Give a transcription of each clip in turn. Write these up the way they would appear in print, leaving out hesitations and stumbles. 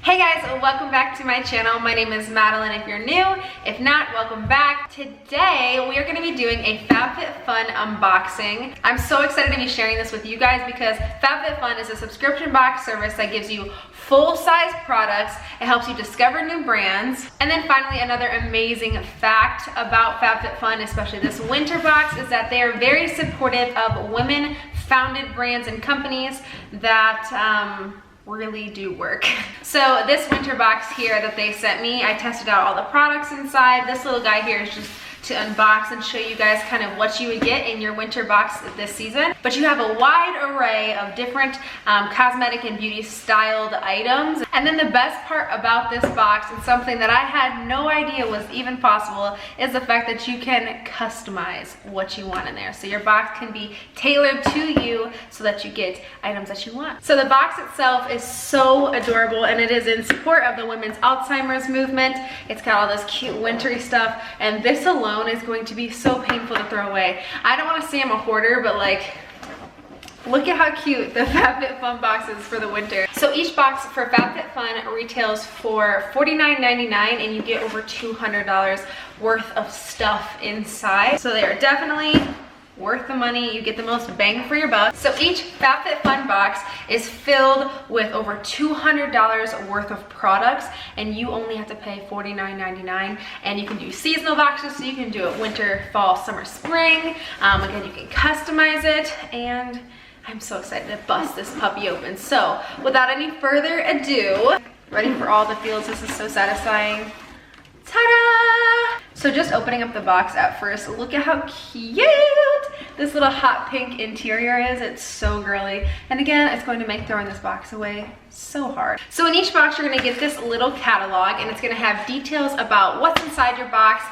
Hey guys, welcome back to my channel. My name is Madeline if you're new. If not, welcome back. Today we are going to be doing a FabFitFun unboxing. I'm so excited to be sharing this with you guys because FabFitFun is a subscription box service that gives you full-size products. It helps you discover new brands. And then finally, another amazing fact about FabFitFun, especially this winter box, is that they are very supportive of women-founded brands and companies that really do work. So this winter box here that they sent me, I tested out all the products inside. This little guy here is just to unbox and show you guys kind of what you would get in your winter box this season. But you have a wide array of different cosmetic and beauty styled items. And then the best part about this box, and something that I had no idea was even possible, is the fact that you can customize what you want in there. So your box can be tailored to you so that you get items that you want. So the box itself is so adorable, and it is in support of the women's Alzheimer's movement. It's got all this cute wintry stuff, and this alone is going to be so painful to throw away. I don't want to say I'm a hoarder, but like, look at how cute the FabFitFun box is for the winter. So each box for FabFitFun retails for $49.99, and you get over $200 worth of stuff inside. So they are definitely worth the money. You get the most bang for your buck. So each FabFitFun box is filled with over $200 worth of products, and you only have to pay $49.99. And you can do seasonal boxes, so you can do it winter, fall, summer, spring. Again, you can customize it, and I'm so excited to bust this puppy open. So without any further ado, ready for all the feels. This is so satisfying. Ta-da! So just opening up the box at first, look at how cute this little hot pink interior is. It's so girly. And again, it's going to make throwing this box away so hard. So in each box, you're gonna get this little catalog, and it's gonna have details about what's inside your box,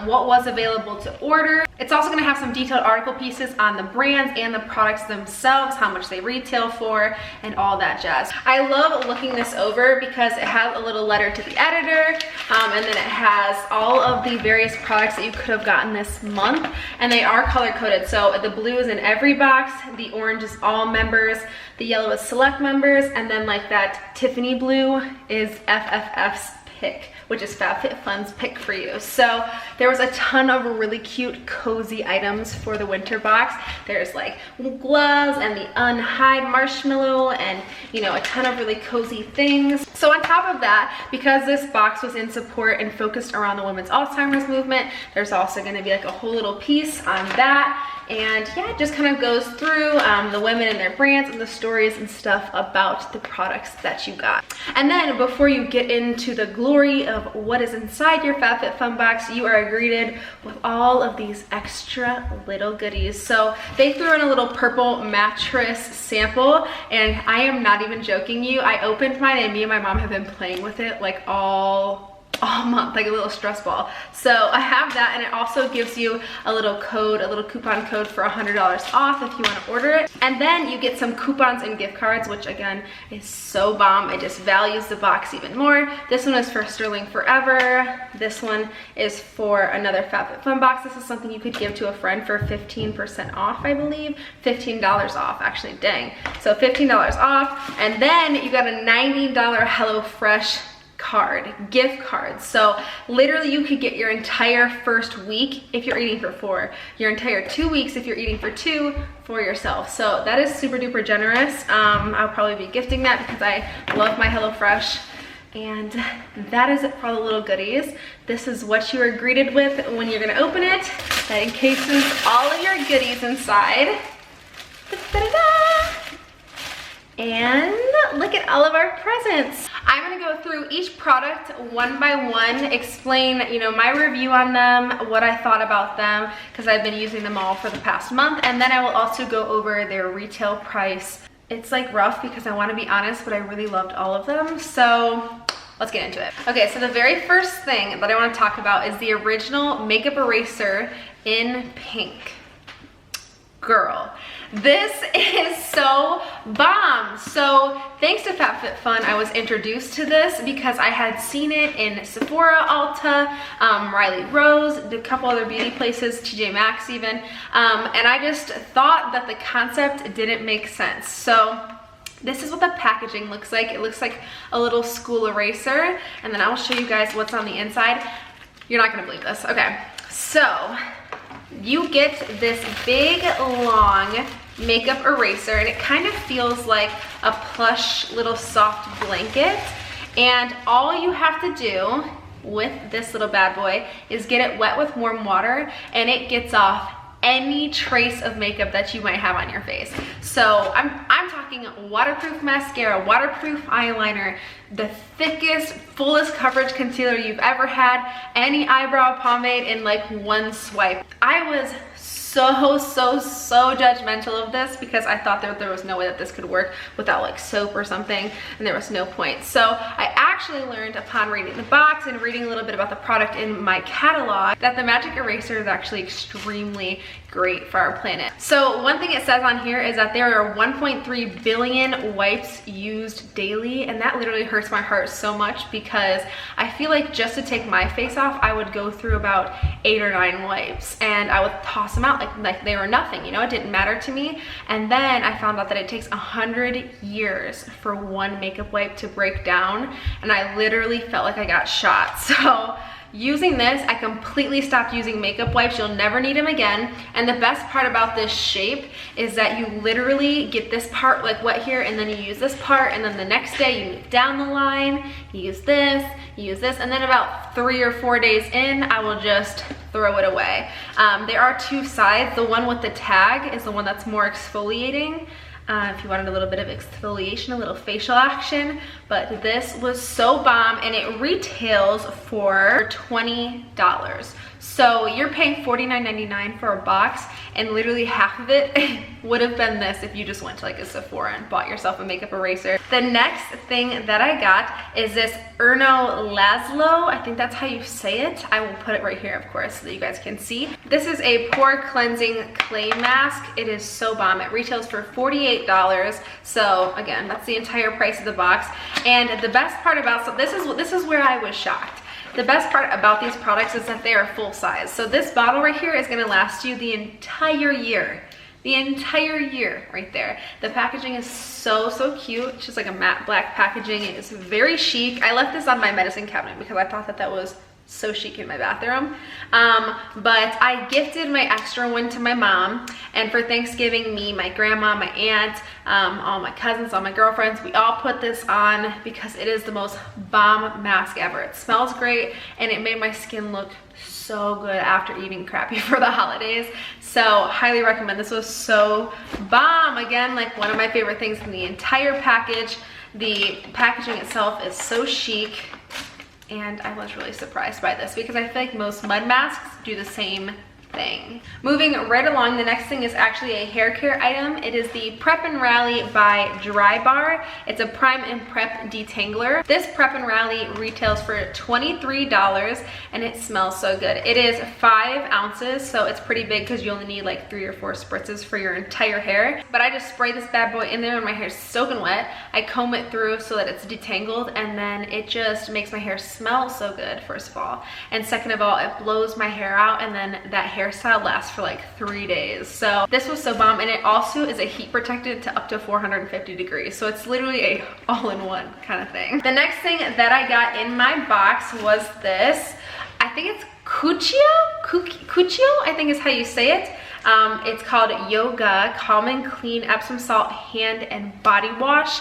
what was available to order. It's also gonna have some detailed article pieces on the brands and the products themselves, how much they retail for, and all that jazz. I love looking this over because it has a little letter to the editor, and then it has all of the various products that you could have gotten this month, and they are color coded. So the blue is in every box, the orange is all members, the yellow is select members, and then like that Tiffany blue is FFF's pick, which is FabFitFun's pick for you. So there was a ton of really cute, cozy items for the winter box. There's like gloves and the unhide marshmallow and, you know, a ton of really cozy things. So on top of that, because this box was in support and focused around the women's Alzheimer's movement, there's also gonna be like a whole little piece on that. And yeah, it just kind of goes through the women and their brands and the stories and stuff about the products that you got. And then before you get into the glory of what is inside your FabFitFun box, you are greeted with all of these extra little goodies. So they threw in a little purple mattress sample, and I am not even joking you. I opened mine, and me and my mom have been playing with it like all month, like a little stress ball. So I have that, and it also gives you a little code, a little coupon code for $100 off if you want to order it. And then you get some coupons and gift cards, which again is so bomb. It just values the box even more. This one is for Sterling Forever. This one is for another FabFitFun box. This is something you could give to a friend for 15% off, I believe. $15 off, actually, dang. So $15 off, and then you got a $90 HelloFresh gift card. So literally you could get your entire first week if you're eating for 4, your entire 2 weeks if you're eating for 2 for yourself. So that is super duper generous. I'll probably be gifting that because I love my HelloFresh. And that is it for all the little goodies. This is what you are greeted with when you're gonna open it. That encases all of your goodies inside. Da-da-da-da. And look at all of our presents. I'm gonna go through each product one by one, explain, you know, my review on them, what I thought about them, because I've been using them all for the past month, and then I will also go over their retail price. It's like rough because I want to be honest, but I really loved all of them. So let's get into it. Okay, so the very first thing that I want to talk about is the original makeup eraser in pink. Girl, this is so bomb. So thanks to FabFitFun, I was introduced to this because I had seen it in Sephora, Ulta, Riley Rose, a couple other beauty places, TJ Maxx even, and I just thought that the concept didn't make sense. So This is what the packaging looks like. It looks like a little school eraser, and then I will show you guys what's on the inside. You're not gonna believe this. Okay, so you get this big, long makeup eraser, and it kind of feels like a plush little soft blanket. And all you have to do with this little bad boy is get it wet with warm water, and it gets off any trace of makeup that you might have on your face. So I'm talking waterproof mascara, waterproof eyeliner, the thickest, fullest coverage concealer you've ever had, any eyebrow pomade in like one swipe. I was so judgmental of this because I thought that there was no way that this could work without like soap or something, and there was no point. So I actually learned upon reading the box and reading a little bit about the product in my catalog that the magic eraser is actually extremely great for our planet. So one thing it says on here is that there are 1.3 billion wipes used daily, and that literally hurts my heart so much because I feel like just to take my face off, I would go through about 8 or 9 wipes, and I would toss them out like they were nothing, you know, it didn't matter to me. And then I found out that it takes 100 years for one makeup wipe to break down, and I literally felt like I got shot. So using this, I completely stopped using makeup wipes. You'll never need them again. And the best part about this shape is that you literally get this part like wet here, and then you use this part, and then the next day you move down the line, you use this, and then about 3 or 4 days in, I will just throw it away. There are 2 sides. The one with the tag is the one that's more exfoliating. If you wanted a little bit of exfoliation, a little facial action. But this was so bomb, and it retails for $20. So you're paying $49.99 for a box, and literally half of it would have been this if you just went to like a Sephora and bought yourself a makeup eraser. The next thing that I got is this Erno Laszlo. I think that's how you say it. I will put it right here, of course, so that you guys can see. This is a pore cleansing clay mask. It is so bomb. It retails for $48. So again, that's the entire price of the box. And the best part about, so this is where I was shocked. The best part about these products is that they are full size. So this bottle right here is gonna last you the entire year. The entire year right there. The packaging is so cute. It's just like a matte black packaging. It is very chic. I left this on my medicine cabinet because I thought that that was so chic in my bathroom. But I gifted my extra one to my mom, and for Thanksgiving, me, my grandma, my aunt, all my cousins, all my girlfriends, we all put this on because it is the most bomb mask ever. It smells great, and it made my skin look so good after eating crappy for the holidays. So highly recommend. This was so bomb. Again, like one of my favorite things in the entire package. The packaging itself is so chic, and I was really surprised by this because I feel like most mud masks do the same thing. Moving right along, the next thing is actually a hair care item. It is the Prep and Rally by Dry Bar. It's a prime and prep detangler. This Prep and Rally retails for $23, and it smells so good. It is 5 ounces, so it's pretty big because you only need like 3 or 4 spritzes for your entire hair. But I just spray this bad boy in there when my hair is soaking wet. I comb it through so that it's detangled, and then it just makes my hair smell so good, first of all. And second of all, it blows my hair out, and then that hairstyle lasts for like 3 days. So this was so bomb, and it also is a heat protected to up to 450 degrees. So it's literally a all-in-one kind of thing. The next thing that I got in my box was this. I think it's Cuccio, I think is how you say it. It's called Yoga Calm and Clean Epsom Salt Hand and Body Wash.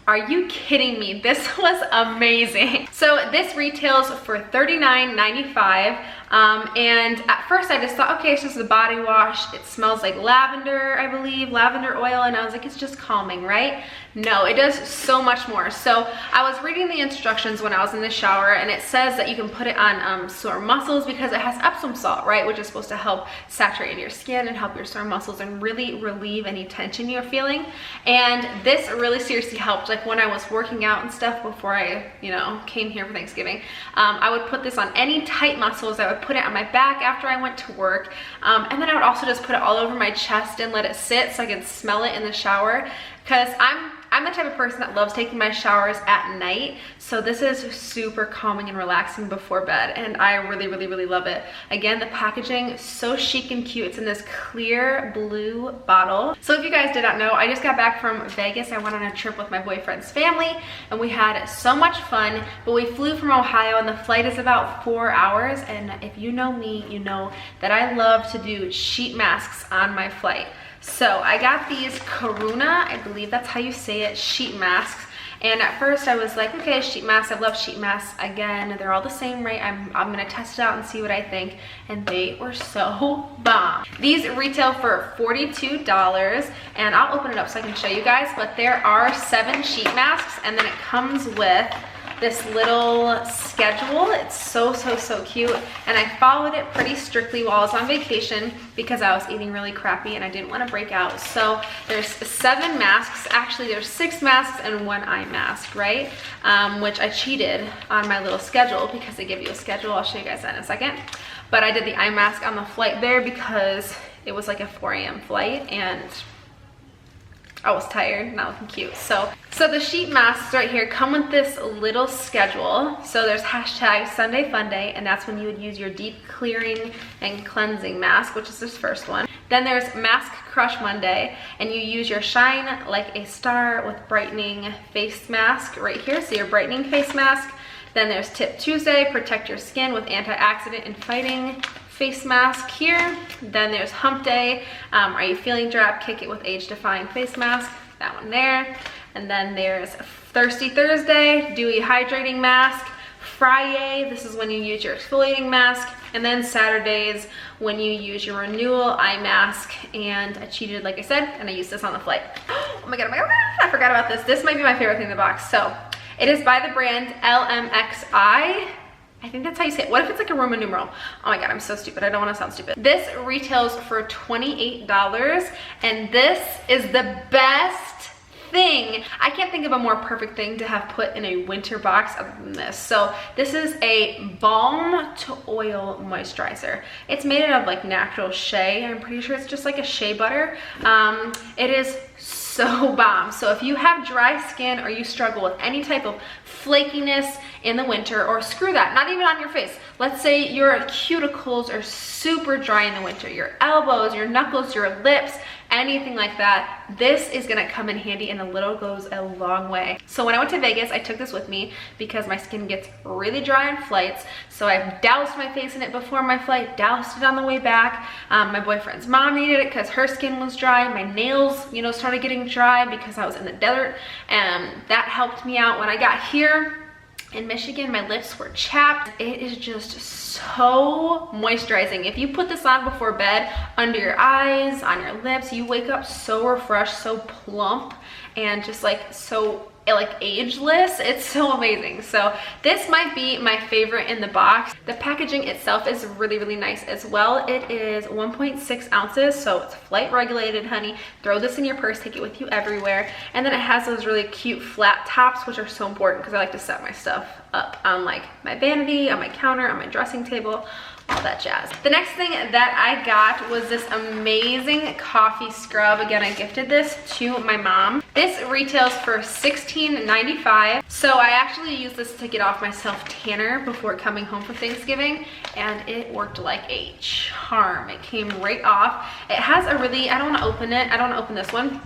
Are you kidding me? This was amazing. So this retails for $39.95. And at first I just thought, okay, it's just a body wash. It smells like lavender, I believe, lavender oil. And I was like, it's just calming, right? No, it does so much more. So I was reading the instructions when I was in the shower, and it says that you can put it on sore muscles because it has Epsom salt, right? Which is supposed to help saturate your skin and help your sore muscles and really relieve any tension you're feeling. And this really seriously helped. Like when I was working out and stuff before I, came here for Thanksgiving, I would put this on any tight muscles. I would put it on my back after I went to work. And then I would also just put it all over my chest and let it sit so I could smell it in the shower. because I'm the type of person that loves taking my showers at night. So this is super calming and relaxing before bed, and I really, really, really love it. Again, the packaging, so chic and cute. It's in this clear blue bottle. So if you guys did not know, I just got back from Vegas. I went on a trip with my boyfriend's family, and we had so much fun, but we flew from Ohio, and the flight is about 4 hours. And if you know me, you know that I love to do sheet masks on my flight. So I got these Karuna, I believe that's how you say it, sheet masks. And at first I was like, okay, sheet masks, I love sheet masks. Again, they're all the same, right? I'm gonna test it out and see what I think. And they were so bomb. These retail for $42, and I'll open it up so I can show you guys, but there are 7 sheet masks, and then it comes with this little schedule. It's so cute, and I followed it pretty strictly while I was on vacation because I was eating really crappy and I didn't want to break out. So there's 7 masks. Actually, there's 6 masks and 1 eye mask, right? Which I cheated on my little schedule because they give you a schedule. I'll show you guys that in a second. But I did the eye mask on the flight there because it was like a 4 a.m. flight and I was tired, not looking cute. So the sheet masks right here come with this little schedule. So there's hashtag Sunday Fun Day, and that's when you would use your deep clearing and cleansing mask, which is this first one. Then there's Mask Crush Monday, and you use your Shine Like a Star with brightening face mask right here. So your brightening face mask. Then there's Tip Tuesday, protect your skin with antioxidant and fighting face mask here. Then there's Hump Day, are you feeling drab? Kick it with age defying face mask, that one there. And then there's Thirsty Thursday, dewy hydrating mask. Friday, this is when you use your exfoliating mask. And then Saturdays when you use your renewal eye mask. And I cheated, like I said, and I used this on the flight. Oh my god, I forgot about this. This might be my favorite thing in the box. So it is by the brand LMXI. I think that's how you say it. What if it's like a Roman numeral? Oh my god, I'm so stupid. I don't want to sound stupid. This retails for $28, and this is the best thing. I can't think of a more perfect thing to have put in a winter box other than this. So this is a balm to oil moisturizer. It's made out of like natural shea. I'm pretty sure it's just like a shea butter. It is so bomb. So if you have dry skin or you struggle with any type of flakiness in the winter, or screw that, not even on your face. Let's say your cuticles are super dry in the winter, your elbows, your knuckles, your lips, anything like that, this is gonna come in handy, and a little goes a long way. So when I went to Vegas, I took this with me because my skin gets really dry on flights. So I doused my face in it before my flight, doused it on the way back. My boyfriend's mom needed it because her skin was dry. My nails, you know, started getting dry because I was in the desert, and that helped me out. When I got here in Michigan, my lips were chapped. It is just so moisturizing. If you put this on before bed, under your eyes, on your lips, you wake up so refreshed, so plump, and just like so like ageless. It's so amazing. So this might be my favorite in the box. The packaging itself is really, really nice as well. It is 1.6 ounces, so it's flight regulated, honey. Throw this in your purse, take it with you everywhere. And then it has those really cute flat tops, which are so important because I like to set my stuff up on like my vanity, on my counter, on my dressing table, all that jazz. The next thing that I got was this amazing coffee scrub. Again, I gifted this to my mom. This retails for $16.95. So I actually used this to get off my self-tanner before coming home for Thanksgiving, and it worked like a charm. It came right off. It has a really, I don't want to open it, I don't want to open this one,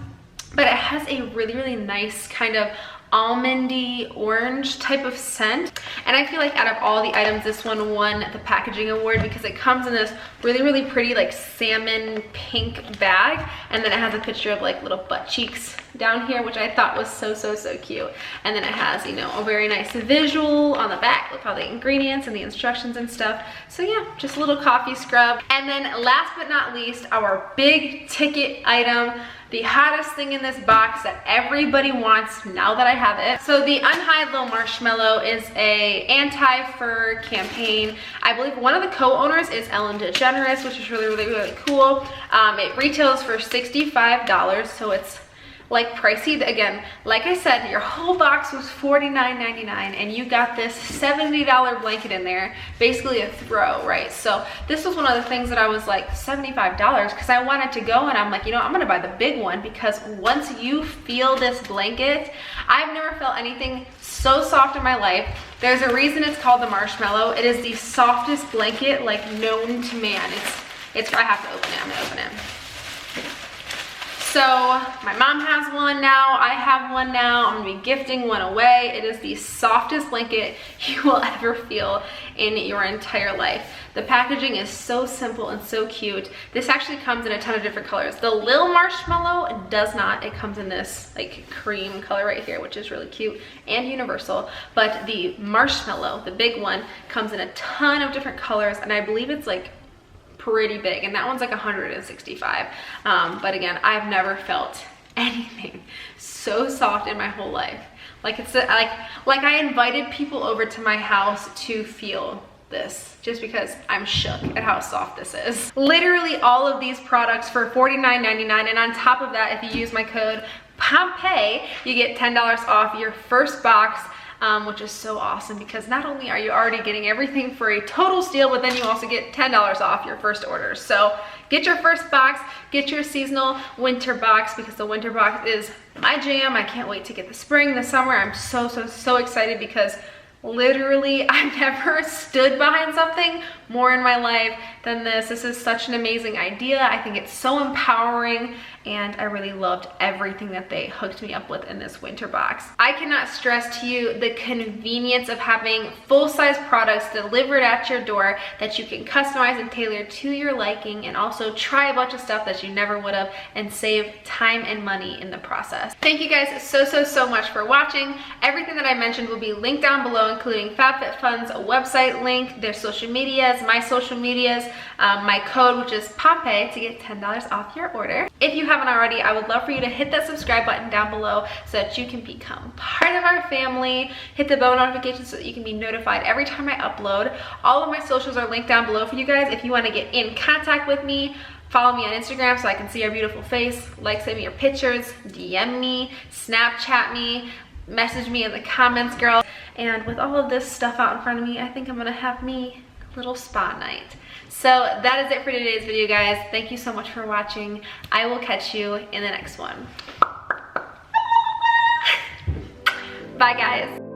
but it has a really, really nice kind of almondy orange type of scent, and I feel like out of all the items, this one won the packaging award because it comes in this really, really pretty like salmon pink bag, and then it has a picture of like little butt cheeks down here, which I thought was so cute. And then it has, you know, a very nice visual on the back with all the ingredients and the instructions and stuff. So yeah, just a little coffee scrub. And then last but not least, our big ticket item, the hottest thing in this box that everybody wants now that I have it. So the Unhide Low Marshmallow is a anti-fur campaign. I believe one of the co-owners is Ellen DeGeneres, which is really cool. It retails for $65, so it's like pricey. Again, like I said, your whole box was $49.99 and you got this $70 blanket in there, basically a throw, right? So this was one of the things that I was like $75 because I wanted to go, and I'm like, you know, I'm gonna buy the big one because once you feel this blanket, I've never felt anything so soft in my life. There's a reason it's called the marshmallow. It is the softest blanket like known to man. It's I have to open it. I'm gonna open it. So my mom has one now, I have one now, I'm gonna be gifting one away. It is the softest blanket you will ever feel in your entire life. The packaging is so simple and so cute. This actually comes in a ton of different colors. The Lil Marshmallow does not. It comes in this like cream color right here, which is really cute and universal. But the Marshmallow, the big one, comes in a ton of different colors, and I believe it's like pretty big, and that one's like 165. But again, I've never felt anything so soft in my whole life. Like it's like I invited people over to my house to feel this, just because I'm shook at how soft this is. Literally all of these products for $49.99, and on top of that, if you use my code POMPEY, you get $10 off your first box. Which is so awesome because not only are you already getting everything for a total steal, but then you also get $10 off your first order. So get your first box, get your seasonal winter box, because the winter box is my jam. I can't wait to get the spring, the summer. I'm so excited because literally I've never stood behind something more in my life than this. This is such an amazing idea. I think it's so empowering, and I really loved everything that they hooked me up with in this winter box. I cannot stress to you the convenience of having full-size products delivered at your door that you can customize and tailor to your liking, and also try a bunch of stuff that you never would have and save time and money in the process. Thank you guys so much for watching. Everything that I mentioned will be linked down below, including FabFitFun's website link, their social medias, my social medias, my code, which is POMPEY, to get $10 off your order. If you haven't already, I would love for you to hit that subscribe button down below so that you can become part of our family. Hit the bell notification so that you can be notified every time I upload. All of my socials are linked down below for you guys. If you want to get in contact with me, follow me on Instagram so I can see your beautiful face, like, send me your pictures, DM me, Snapchat me, message me in the comments, girl. And with all of this stuff out in front of me, I think I'm gonna have me a little spa night. So that is it for today's video, guys. Thank you so much for watching. I will catch you in the next one. Bye, guys.